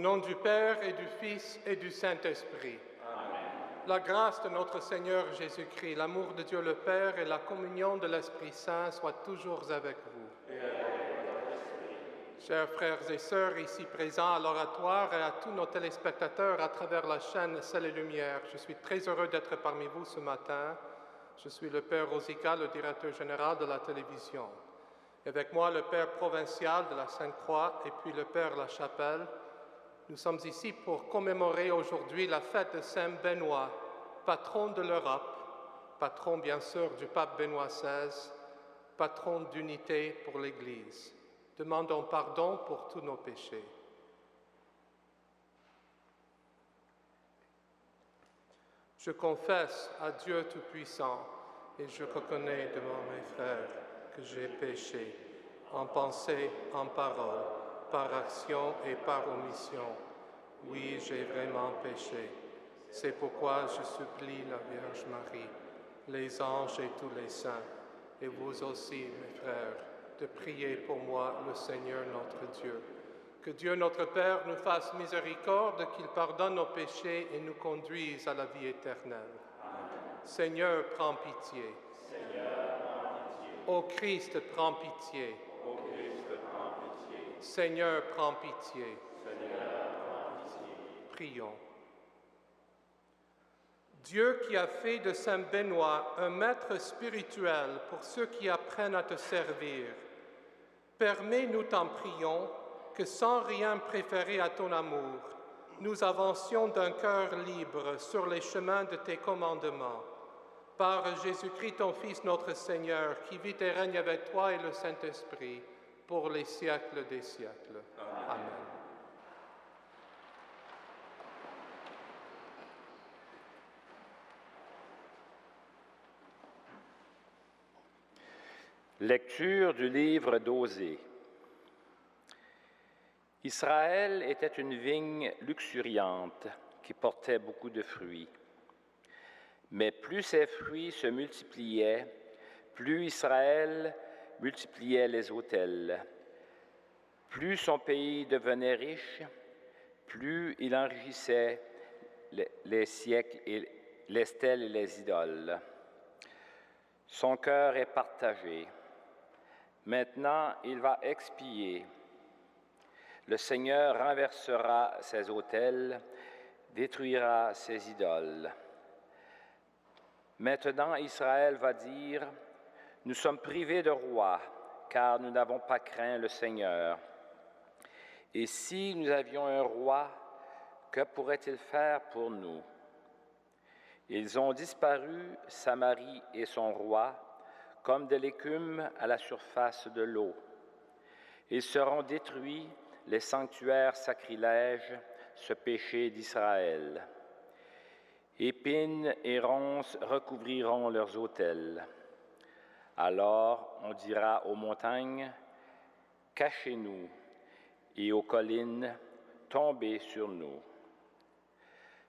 nom du Père et du Fils et du Saint-Esprit. Amen. La grâce de notre Seigneur Jésus-Christ, l'amour de Dieu le Père et la communion de l'Esprit Saint soient toujours avec vous. Et avec votre esprit. Chers frères et sœurs ici présents à l'oratoire et à tous nos téléspectateurs à travers la chaîne Ciel et Lumière, je suis très heureux d'être parmi vous ce matin. Je suis le Père Rosica, le directeur général de la télévision. Et avec moi, le Père provincial de la Sainte-Croix et puis le Père Lachapelle. Nous sommes ici pour commémorer aujourd'hui la fête de Saint Benoît, patron de l'Europe, patron bien sûr du pape Benoît XVI, patron d'unité pour l'Église. Demandons pardon pour tous nos péchés. Je confesse à Dieu Tout-Puissant et je reconnais devant mes frères que j'ai péché en pensée, en parole, par action et par omission. Oui, j'ai vraiment péché. C'est pourquoi je supplie la Vierge Marie, les anges et tous les saints, et vous aussi, mes frères, de prier pour moi, le Seigneur notre Dieu. Que Dieu notre Père nous fasse miséricorde, qu'il pardonne nos péchés et nous conduise à la vie éternelle. Amen. Seigneur, prends pitié. Seigneur, prends pitié. Ô Christ, prends pitié. Ô Christ, prends pitié. Seigneur, prends pitié. Seigneur, prends pitié. Prions. Dieu qui a fait de Saint Benoît un maître spirituel pour ceux qui apprennent à te servir, permets-nous, t'en prions, que sans rien préférer à ton amour, nous avancions d'un cœur libre sur les chemins de tes commandements. Par Jésus-Christ, ton Fils, notre Seigneur, qui vit et règne avec toi et le Saint-Esprit, pour les siècles des siècles. Amen. Lecture du livre d'Osée. Israël était une vigne luxuriante qui portait beaucoup de fruits. Mais plus ses fruits se multipliaient, plus Israël multipliait les autels. Plus son pays devenait riche, plus il enrichissait les siècles et les stèles et les idoles. Son cœur est partagé. Maintenant, il va expier. Le Seigneur renversera ses autels, détruira ses idoles. Maintenant, Israël va dire, « Nous sommes privés de roi, car nous n'avons pas craint le Seigneur. Et si nous avions un roi, que pourrait-il faire pour nous? » Ils ont disparu, Samarie et son roi, comme de l'écume à la surface de l'eau. Ils seront détruits, les sanctuaires sacrilèges, ce péché d'Israël. Épines et ronces recouvriront leurs autels. Alors on dira aux montagnes, « Cachez-nous », et aux collines, « Tombez sur nous ».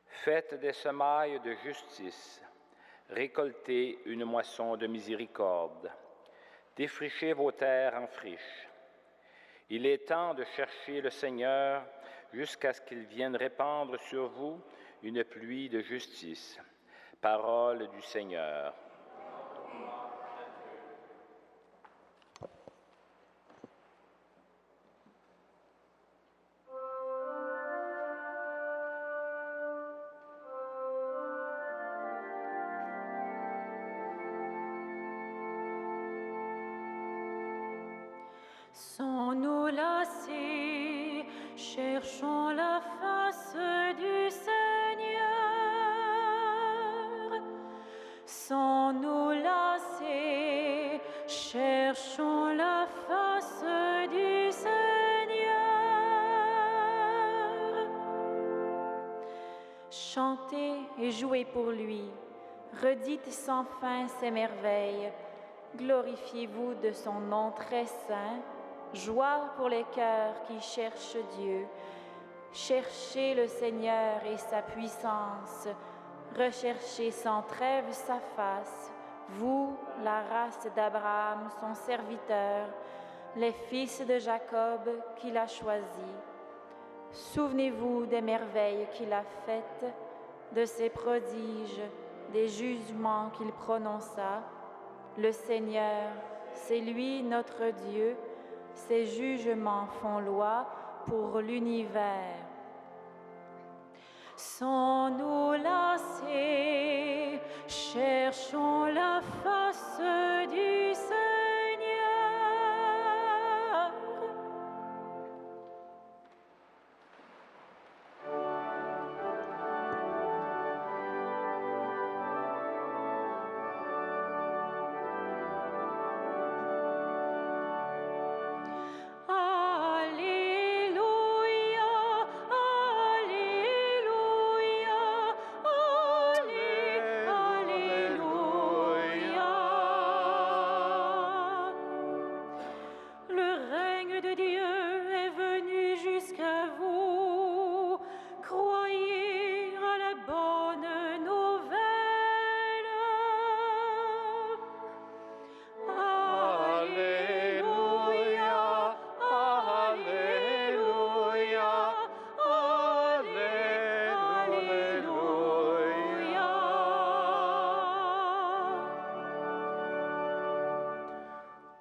Faites des semailles de justice, récoltez une moisson de miséricorde, défrichez vos terres en friche. Il est temps de chercher le Seigneur jusqu'à ce qu'il vienne répandre sur vous une pluie de justice. Parole du Seigneur. Sans nous lasser, cherchons la face du Seigneur. Sans nous lasser, cherchons la face du Seigneur. Chantez et jouez pour lui, redites sans fin ses merveilles. Glorifiez-vous de son nom très saint. Joie pour les cœurs qui cherchent Dieu. Cherchez le Seigneur et sa puissance. Recherchez sans trêve sa face. Vous, la race d'Abraham, son serviteur, les fils de Jacob qu'il a choisis. Souvenez-vous des merveilles qu'il a faites, de ses prodiges, des jugements qu'il prononça. Le Seigneur, c'est lui notre Dieu, ses jugements font loi pour l'univers. Sans nous lasser, cherchons la face du Seigneur.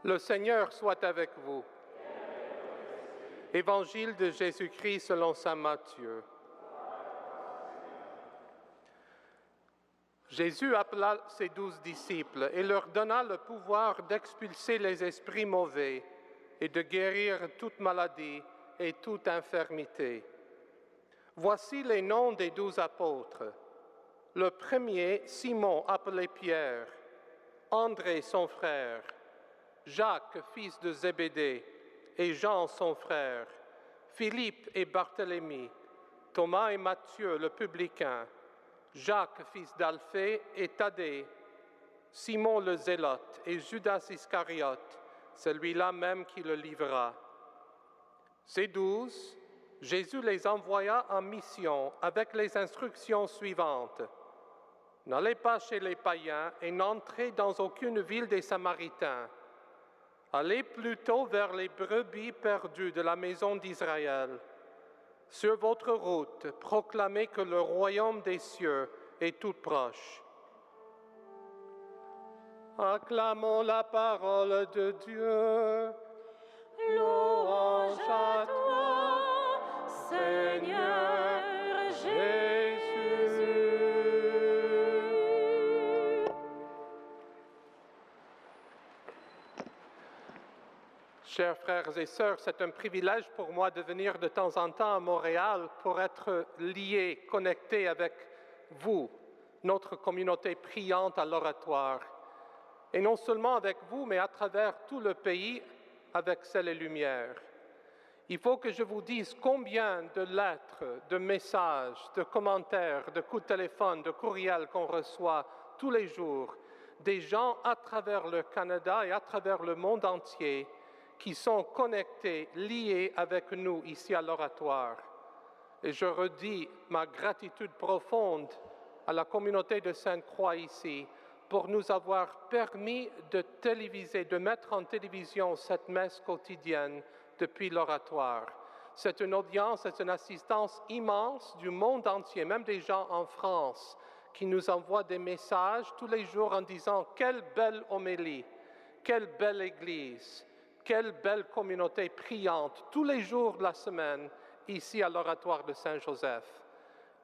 Le Seigneur soit avec vous. Évangile de Jésus-Christ selon saint Matthieu. Jésus appela ses 12 disciples et leur donna le pouvoir d'expulser les esprits mauvais et de guérir toute maladie et toute infirmité. Voici les noms des 12 apôtres. Le premier, Simon, appelé Pierre, André, son frère, Jacques, fils de Zébédée, et Jean, son frère, Philippe et Barthélemy, Thomas et Matthieu, le publicain, Jacques, fils d'Alphée, et Thaddée, Simon le Zélote, et Judas Iscariote, celui-là même qui le livra. Ces 12, Jésus les envoya en mission avec les instructions suivantes. N'allez pas chez les païens et n'entrez dans aucune ville des Samaritains. Allez plutôt vers les brebis perdues de la maison d'Israël. Sur votre route, proclamez que le royaume des cieux est tout proche. Acclamons la parole de Dieu. Louange à toi, Seigneur Jésus. Chers frères et sœurs, c'est un privilège pour moi de venir de temps en temps à Montréal pour être lié, connecté avec vous, notre communauté priante à l'oratoire. Et non seulement avec vous, mais à travers tout le pays avec Sel et Lumière. Il faut que je vous dise combien de lettres, de messages, de commentaires, de coups de téléphone, de courriels qu'on reçoit tous les jours, des gens à travers le Canada et à travers le monde entier qui sont connectés, liés avec nous ici à l'oratoire. Et je redis ma gratitude profonde à la communauté de Sainte-Croix ici pour nous avoir permis de téléviser, de mettre en télévision cette messe quotidienne depuis l'oratoire. C'est une audience, c'est une assistance immense du monde entier, même des gens en France qui nous envoient des messages tous les jours en disant « Quelle belle homélie, quelle belle église !» Quelle belle communauté priante tous les jours de la semaine ici à l'oratoire de Saint-Joseph.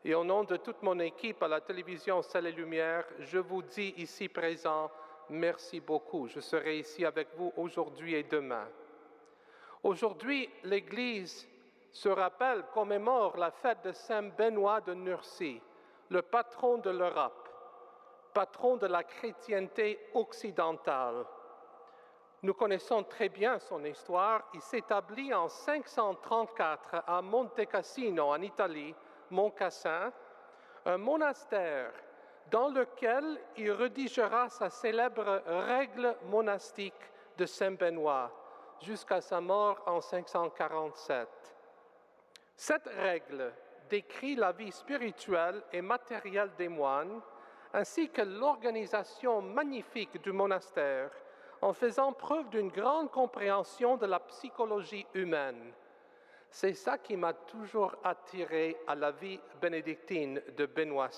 Et au nom de toute mon équipe à la télévision Sel et Lumière, je vous dis ici présent, merci beaucoup. Je serai ici avec vous aujourd'hui et demain. Aujourd'hui, l'Église se rappelle, commémore la fête de Saint Benoît de Nursie, le patron de l'Europe, patron de la chrétienté occidentale. Nous connaissons très bien son histoire. Il s'établit en 534 à Monte Cassino, en Italie, Mont-Cassin, un monastère dans lequel il rédigera sa célèbre règle monastique de Saint-Benoît jusqu'à sa mort en 547. Cette règle décrit la vie spirituelle et matérielle des moines, ainsi que l'organisation magnifique du monastère, en faisant preuve d'une grande compréhension de la psychologie humaine. C'est ça qui m'a toujours attiré à la vie bénédictine de Benoît.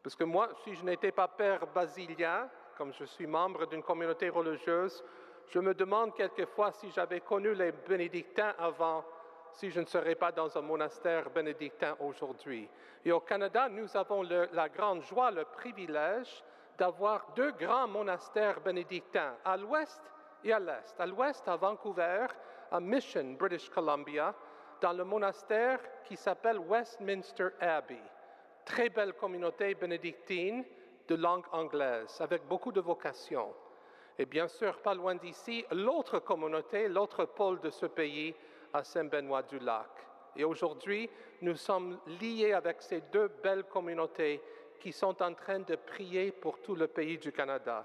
Parce que moi, si je n'étais pas père basilien, comme je suis membre d'une communauté religieuse, je me demande quelquefois si j'avais connu les bénédictins avant, si je ne serais pas dans un monastère bénédictin aujourd'hui. Et au Canada, nous avons la grande joie, le privilège d'avoir 2 grands monastères bénédictins, à l'ouest et à l'est. À l'ouest, à Vancouver, à Mission, British Columbia, dans le monastère qui s'appelle Westminster Abbey. Très belle communauté bénédictine de langue anglaise, avec beaucoup de vocation. Et bien sûr, pas loin d'ici, l'autre communauté, l'autre pôle de ce pays, à Saint-Benoît-du-Lac. Et aujourd'hui, nous sommes liés avec ces 2 belles communautés qui sont en train de prier pour tout le pays du Canada.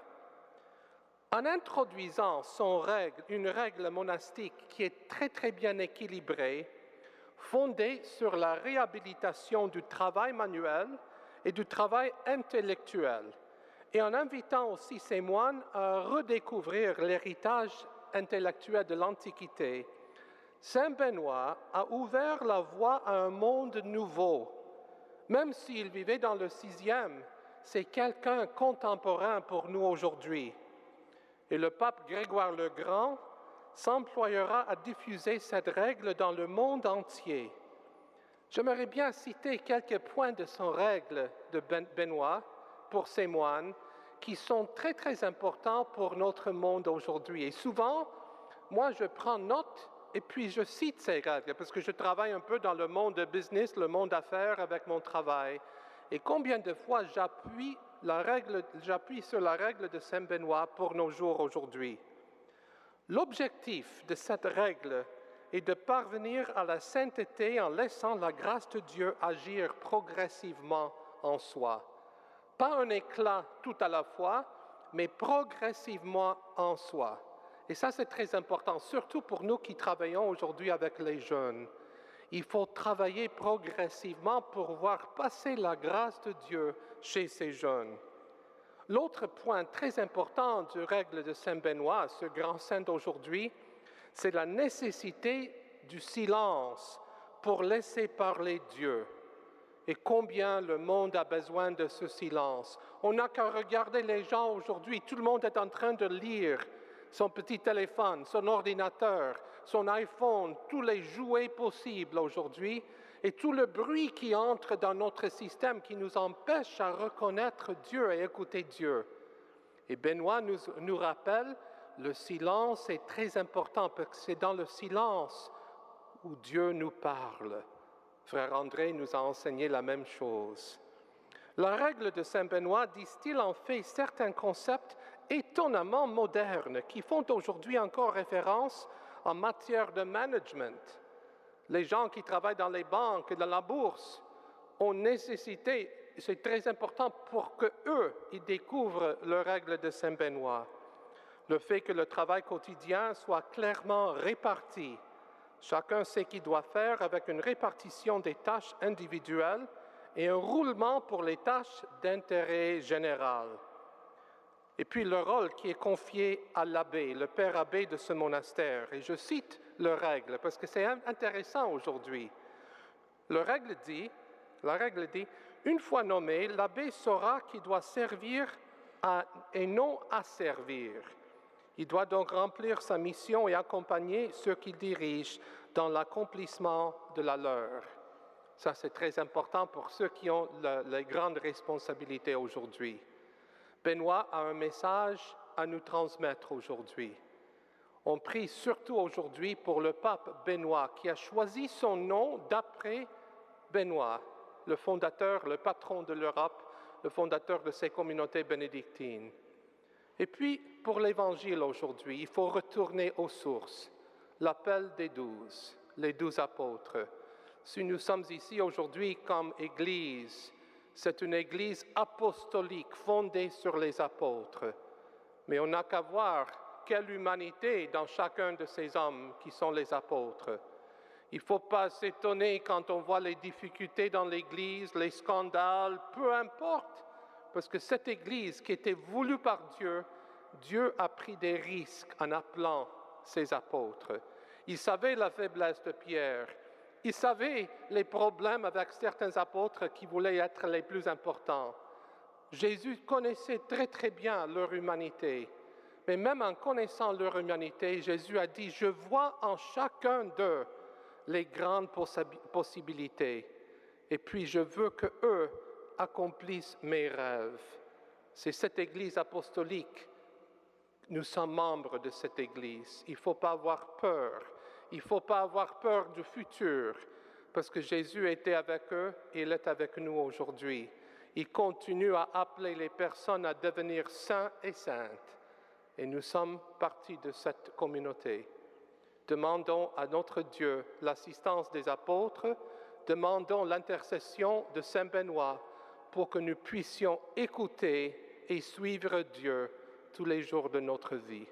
En introduisant une règle monastique qui est très, très bien équilibrée, fondée sur la réhabilitation du travail manuel et du travail intellectuel, et en invitant aussi ces moines à redécouvrir l'héritage intellectuel de l'Antiquité, Saint Benoît a ouvert la voie à un monde nouveau. Même s'il vivait dans le 6e, c'est quelqu'un contemporain pour nous aujourd'hui. Et le pape Grégoire le Grand s'employera à diffuser cette règle dans le monde entier. J'aimerais bien citer quelques points de son règle de Benoît pour ces moines qui sont très, très importants pour notre monde aujourd'hui. Et souvent, moi, je prends note et puis je cite ces règles parce que je travaille un peu dans le monde de business, le monde d'affaires avec mon travail. Et combien de fois j'appuie sur la règle de Saint Benoît pour nos jours aujourd'hui. L'objectif de cette règle est de parvenir à la sainteté en laissant la grâce de Dieu agir progressivement en soi. Pas un éclat tout à la fois, mais progressivement en soi. Et ça, c'est très important, surtout pour nous qui travaillons aujourd'hui avec les jeunes. Il faut travailler progressivement pour voir passer la grâce de Dieu chez ces jeunes. L'autre point très important de règle de Saint Benoît, ce grand saint d'aujourd'hui, c'est la nécessité du silence pour laisser parler Dieu. Et combien le monde a besoin de ce silence. On n'a qu'à regarder les gens aujourd'hui. Tout le monde est en train de lire son petit téléphone, son ordinateur, son iPhone, tous les jouets possibles aujourd'hui, et tout le bruit qui entre dans notre système qui nous empêche à reconnaître Dieu et écouter Dieu. Et Benoît nous rappelle, le silence est très important parce que c'est dans le silence où Dieu nous parle. Frère André nous a enseigné la même chose. La règle de Saint Benoît distille en fait certains concepts étonnamment modernes qui font aujourd'hui encore référence en matière de management. Les gens qui travaillent dans les banques et dans la bourse ont nécessité, c'est très important pour qu'eux, ils découvrent les règles de Saint Benoît. Le fait que le travail quotidien soit clairement réparti. Chacun sait qu'il doit faire avec une répartition des tâches individuelles et un roulement pour les tâches d'intérêt général. Et puis le rôle qui est confié à l'abbé, le père abbé de ce monastère. Et je cite le règle parce que c'est intéressant aujourd'hui. La règle dit, une fois nommé, l'abbé saura qu'il doit servir et non asservir. Il doit donc remplir sa mission et accompagner ceux qu'il dirige dans l'accomplissement de la leur. Ça, c'est très important pour ceux qui ont les grandes responsabilités aujourd'hui. Benoît a un message à nous transmettre aujourd'hui. On prie surtout aujourd'hui pour le pape Benoît, qui a choisi son nom d'après Benoît, le fondateur, le patron de l'Europe, le fondateur de ces communautés bénédictines. Et puis, pour l'Évangile aujourd'hui, il faut retourner aux sources, l'appel des 12, les 12 apôtres. Si nous sommes ici aujourd'hui comme Église, c'est une Église apostolique fondée sur les apôtres. Mais on n'a qu'à voir quelle humanité dans chacun de ces hommes qui sont les apôtres. Il ne faut pas s'étonner quand on voit les difficultés dans l'Église, les scandales, peu importe. Parce que cette Église qui était voulue par Dieu, Dieu a pris des risques en appelant ses apôtres. Il savait la faiblesse de Pierre. Il savait les problèmes avec certains apôtres qui voulaient être les plus importants. Jésus connaissait très très bien leur humanité. Mais même en connaissant leur humanité, Jésus a dit, je vois en chacun d'eux les grandes possibilités. Et puis je veux qu'eux accomplissent mes rêves. C'est cette Église apostolique. Nous sommes membres de cette Église. Il ne faut pas avoir peur. Il ne faut pas avoir peur du futur, parce que Jésus était avec eux et il est avec nous aujourd'hui. Il continue à appeler les personnes à devenir saints et saintes. Et nous sommes partie de cette communauté. Demandons à notre Dieu l'assistance des apôtres, demandons l'intercession de Saint Benoît pour que nous puissions écouter et suivre Dieu tous les jours de notre vie.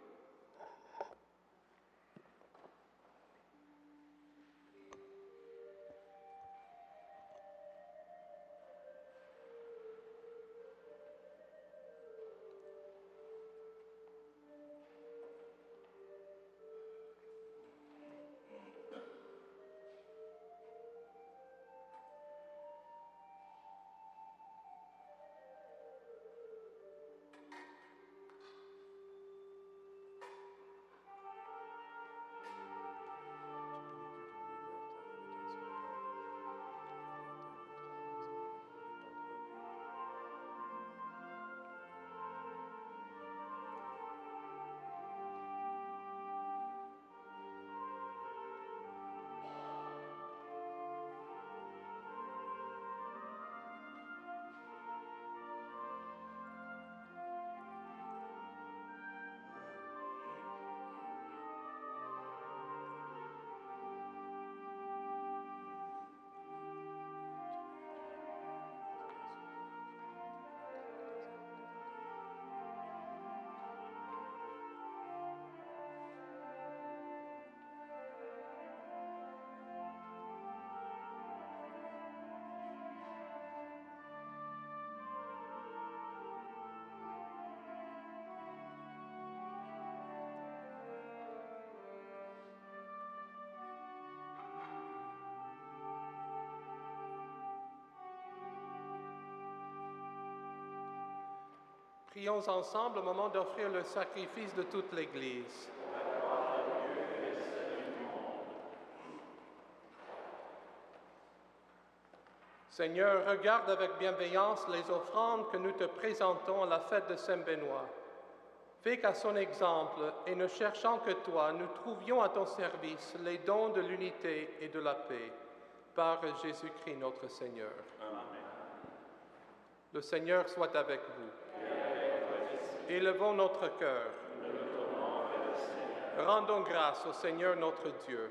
Prions ensemble au moment d'offrir le sacrifice de toute l'Église. Seigneur, regarde avec bienveillance les offrandes que nous te présentons à la fête de Saint Benoît. Fais qu'à son exemple, et ne cherchant que toi, nous trouvions à ton service les dons de l'unité et de la paix. Par Jésus-Christ notre Seigneur. Amen. Le Seigneur soit avec vous. Élevons notre cœur. Rendons grâce au Seigneur notre Dieu.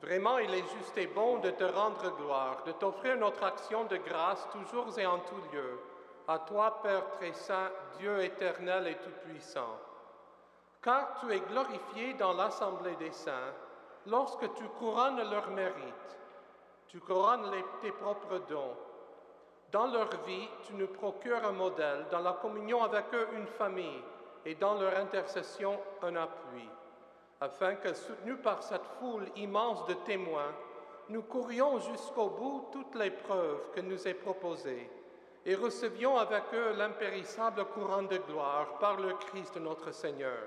Vraiment, il est juste et bon de te rendre gloire, de t'offrir notre action de grâce toujours et en tout lieu. À toi, Père très saint, Dieu éternel et tout-puissant. Car tu es glorifié dans l'assemblée des saints, lorsque tu couronnes leurs mérites, tu couronnes tes propres dons. Dans leur vie, tu nous procures un modèle, dans la communion avec eux une famille, et dans leur intercession un appui, afin que, soutenus par cette foule immense de témoins, nous courions jusqu'au bout toutes les preuves que nous est proposées, et recevions avec eux l'impérissable couronne de gloire par le Christ notre Seigneur.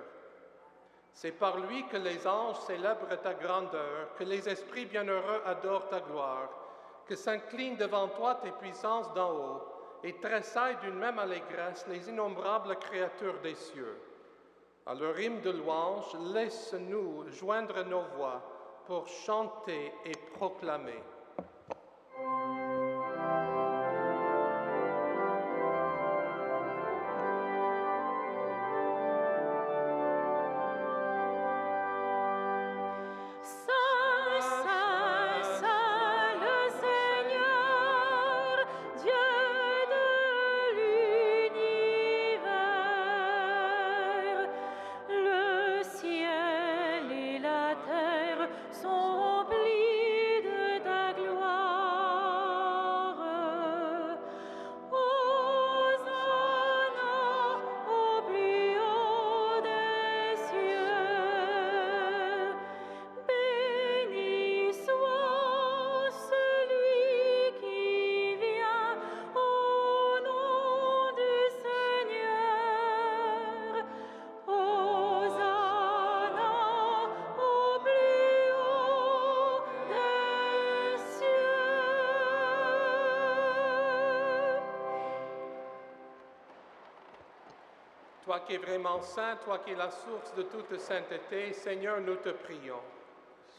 C'est par lui que les anges célèbrent ta grandeur, que les esprits bienheureux adorent ta gloire, que s'inclinent devant toi tes puissances d'en haut, et tressaillent d'une même allégresse les innombrables créatures des cieux. À leur hymne de louange, laisse-nous joindre nos voix pour chanter et proclamer. Sont remplis de ta Toi qui es vraiment saint, toi qui es la source de toute sainteté, Seigneur, nous te prions.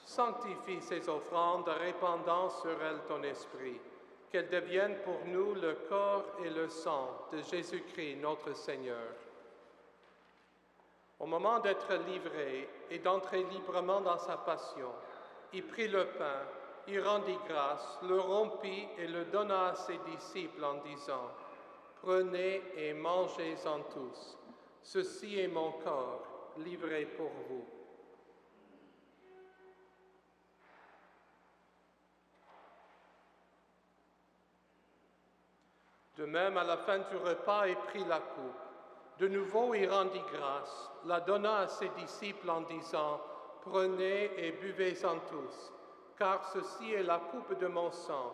Sanctifie ces offrandes, répandant sur elles ton esprit, qu'elles deviennent pour nous le corps et le sang de Jésus-Christ, notre Seigneur. Au moment d'être livré et d'entrer librement dans sa passion, il prit le pain, il rendit grâce, le rompit et le donna à ses disciples en disant, « Prenez et mangez-en tous. Ceci est mon corps, livré pour vous. » De même, à la fin du repas, il prit la coupe. De nouveau, il rendit grâce, la donna à ses disciples en disant, « Prenez et buvez-en tous, car ceci est la coupe de mon sang,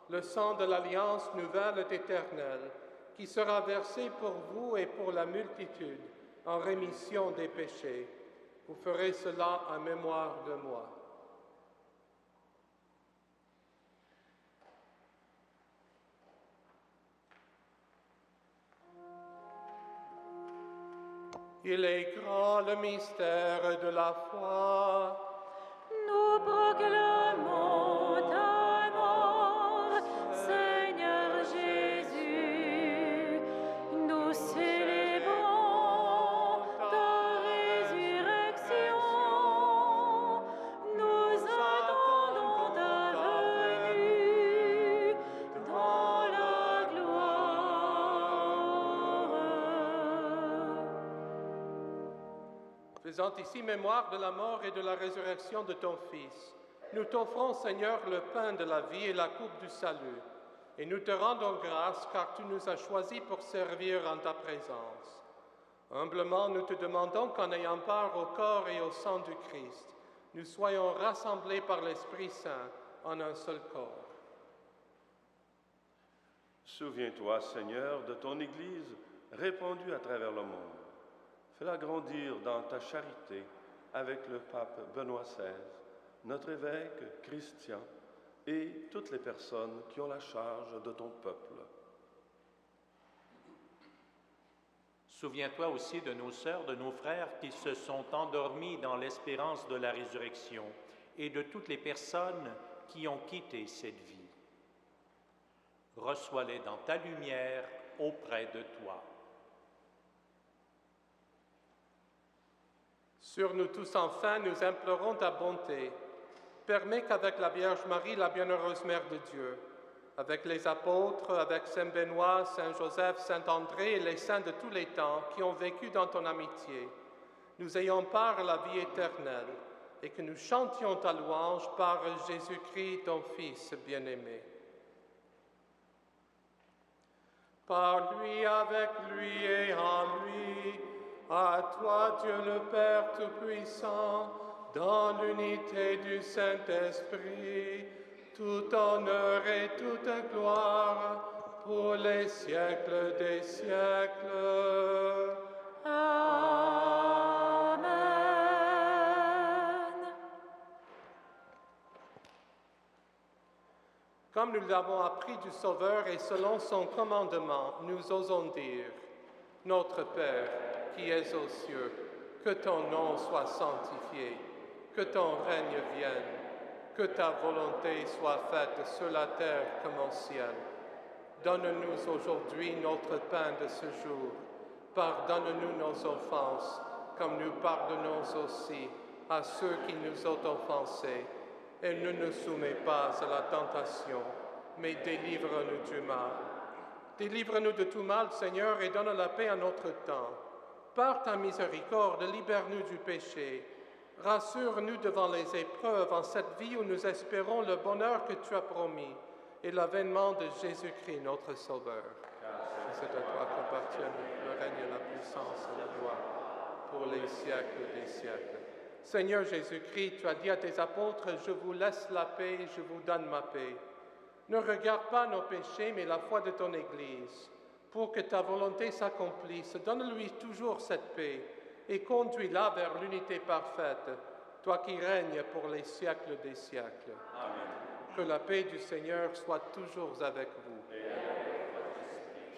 le sang de l'alliance nouvelle et éternelle, qui sera versé pour vous et pour la multitude en rémission des péchés. Vous ferez cela en mémoire de moi. » Il est grand le mystère de la foi. Nous proclamons ta mort, Seigneur Jésus. Nous célébrons ta résurrection. Nous attendons ta venue dans la gloire. Faisant ici mémoire de la mort et de la résurrection de ton Fils, nous t'offrons, Seigneur, le pain de la vie et la coupe du salut, et nous te rendons grâce car tu nous as choisis pour servir en ta présence. Humblement, nous te demandons qu'en ayant part au corps et au sang du Christ, nous soyons rassemblés par l'Esprit Saint en un seul corps. Souviens-toi, Seigneur, de ton Église répandue à travers le monde. Fais-la grandir dans ta charité avec le pape Benoît XVI, notre évêque Christian et toutes les personnes qui ont la charge de ton peuple. Souviens-toi aussi de nos sœurs, de nos frères qui se sont endormis dans l'espérance de la résurrection et de toutes les personnes qui ont quitté cette vie. Reçois-les dans ta lumière auprès de toi. Sur nous tous enfin, nous implorons ta bonté. Permets qu'avec la Vierge Marie, la bienheureuse Mère de Dieu, avec les apôtres, avec Saint Benoît, Saint Joseph, Saint André et les saints de tous les temps qui ont vécu dans ton amitié, nous ayons part à la vie éternelle et que nous chantions ta louange par Jésus-Christ, ton Fils bien-aimé. Par lui, avec lui et en lui, à toi, Dieu le Père Tout-Puissant, dans l'unité du Saint-Esprit, tout honneur et toute gloire pour les siècles des siècles. Amen. Comme nous l'avons appris du Sauveur et selon son commandement, nous osons dire, Notre Père, qui es aux cieux, que ton nom soit sanctifié, que ton règne vienne, que ta volonté soit faite sur la terre comme au ciel. Donne-nous aujourd'hui notre pain de ce jour. Pardonne-nous nos offenses, comme nous pardonnons aussi à ceux qui nous ont offensés. Et ne nous soumets pas à la tentation, mais délivre-nous du mal. Délivre-nous de tout mal, Seigneur, et donne la paix à notre temps. Par ta miséricorde, libère-nous du péché. Rassure-nous devant les épreuves en cette vie où nous espérons le bonheur que tu as promis et l'avènement de Jésus-Christ, notre Sauveur. C'est à toi qu'appartiennent le règne, la puissance et la gloire pour les siècles des siècles. Seigneur Jésus-Christ, tu as dit à tes apôtres, « Je vous laisse la paix, je vous donne ma paix. » Ne regarde pas nos péchés, mais la foi de ton Église. Pour que ta volonté s'accomplisse, donne-lui toujours cette paix et conduis-la vers l'unité parfaite, toi qui règnes pour les siècles des siècles. Amen. Que la paix du Seigneur soit toujours avec vous.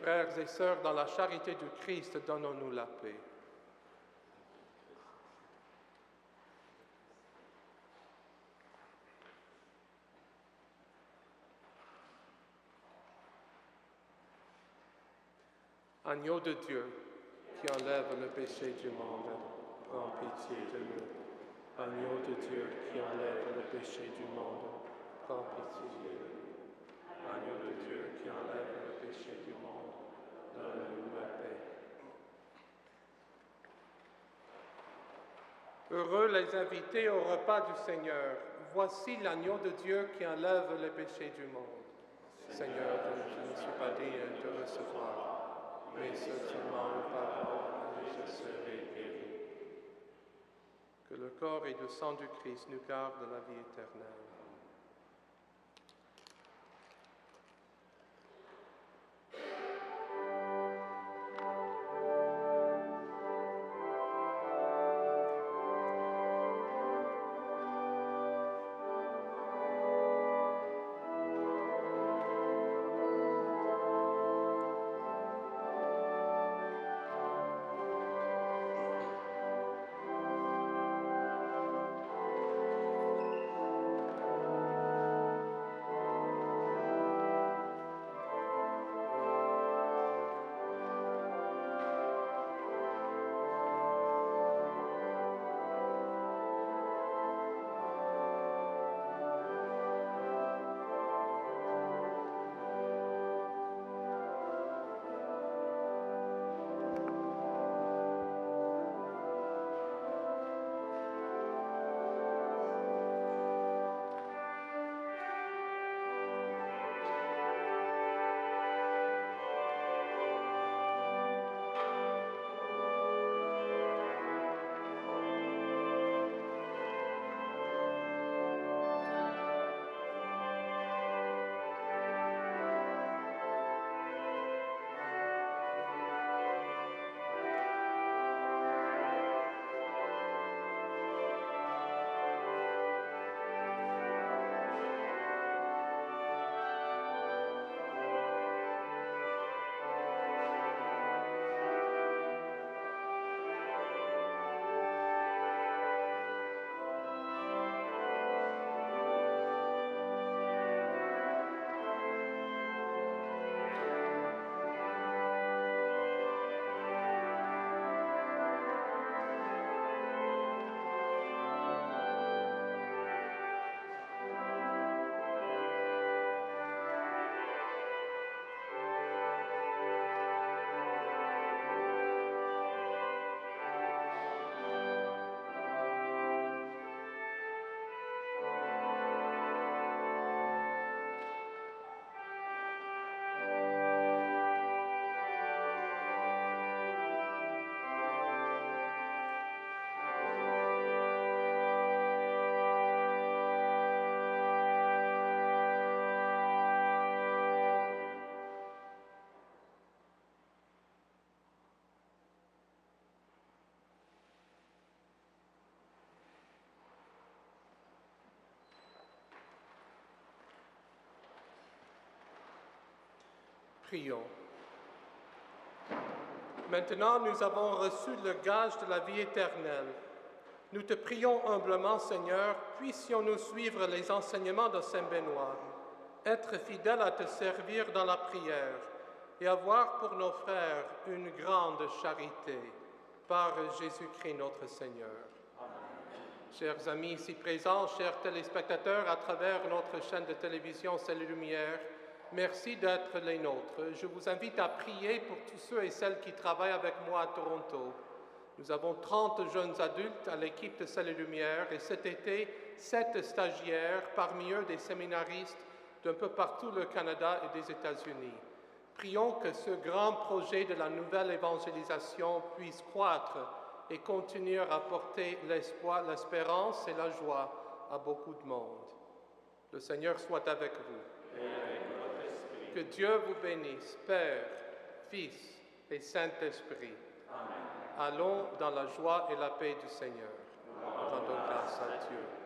Frères et sœurs, dans la charité du Christ, donnons-nous la paix. Agneau de Dieu, qui enlève le péché du monde, prends pitié de nous. Agneau de Dieu, qui enlève le péché du monde, prends pitié de nous. Agneau de Dieu, qui enlève le péché du monde, donne-nous la paix. Heureux les invités au repas du Seigneur. Voici l'agneau de Dieu qui enlève le péché du monde. Seigneur, je ne suis pas digne de recevoir, mais seulement une parole et je serai guéri. Que le corps et le sang du Christ nous gardent la vie éternelle. Prions. Maintenant, nous avons reçu le gage de la vie éternelle. Nous te prions humblement, Seigneur, puissions-nous suivre les enseignements de Saint Benoît, être fidèles à te servir dans la prière et avoir pour nos frères une grande charité. Par Jésus-Christ notre Seigneur. Amen. Chers amis ici présents, chers téléspectateurs à travers notre chaîne de télévision Salut Lumière, merci d'être les nôtres. Je vous invite à prier pour tous ceux et celles qui travaillent avec moi à Toronto. Nous avons 30 jeunes adultes à l'équipe de Salut Lumière et cet été, 7 stagiaires, parmi eux des séminaristes d'un peu partout le Canada et des États-Unis. Prions que ce grand projet de la nouvelle évangélisation puisse croître et continuer à apporter l'espoir, l'espérance et la joie à beaucoup de monde. Le Seigneur soit avec vous. Et avec votre esprit. Que Dieu vous bénisse, Père, Fils et Saint-Esprit. Amen. Allons dans la joie et la paix du Seigneur. Rendons grâce à Dieu.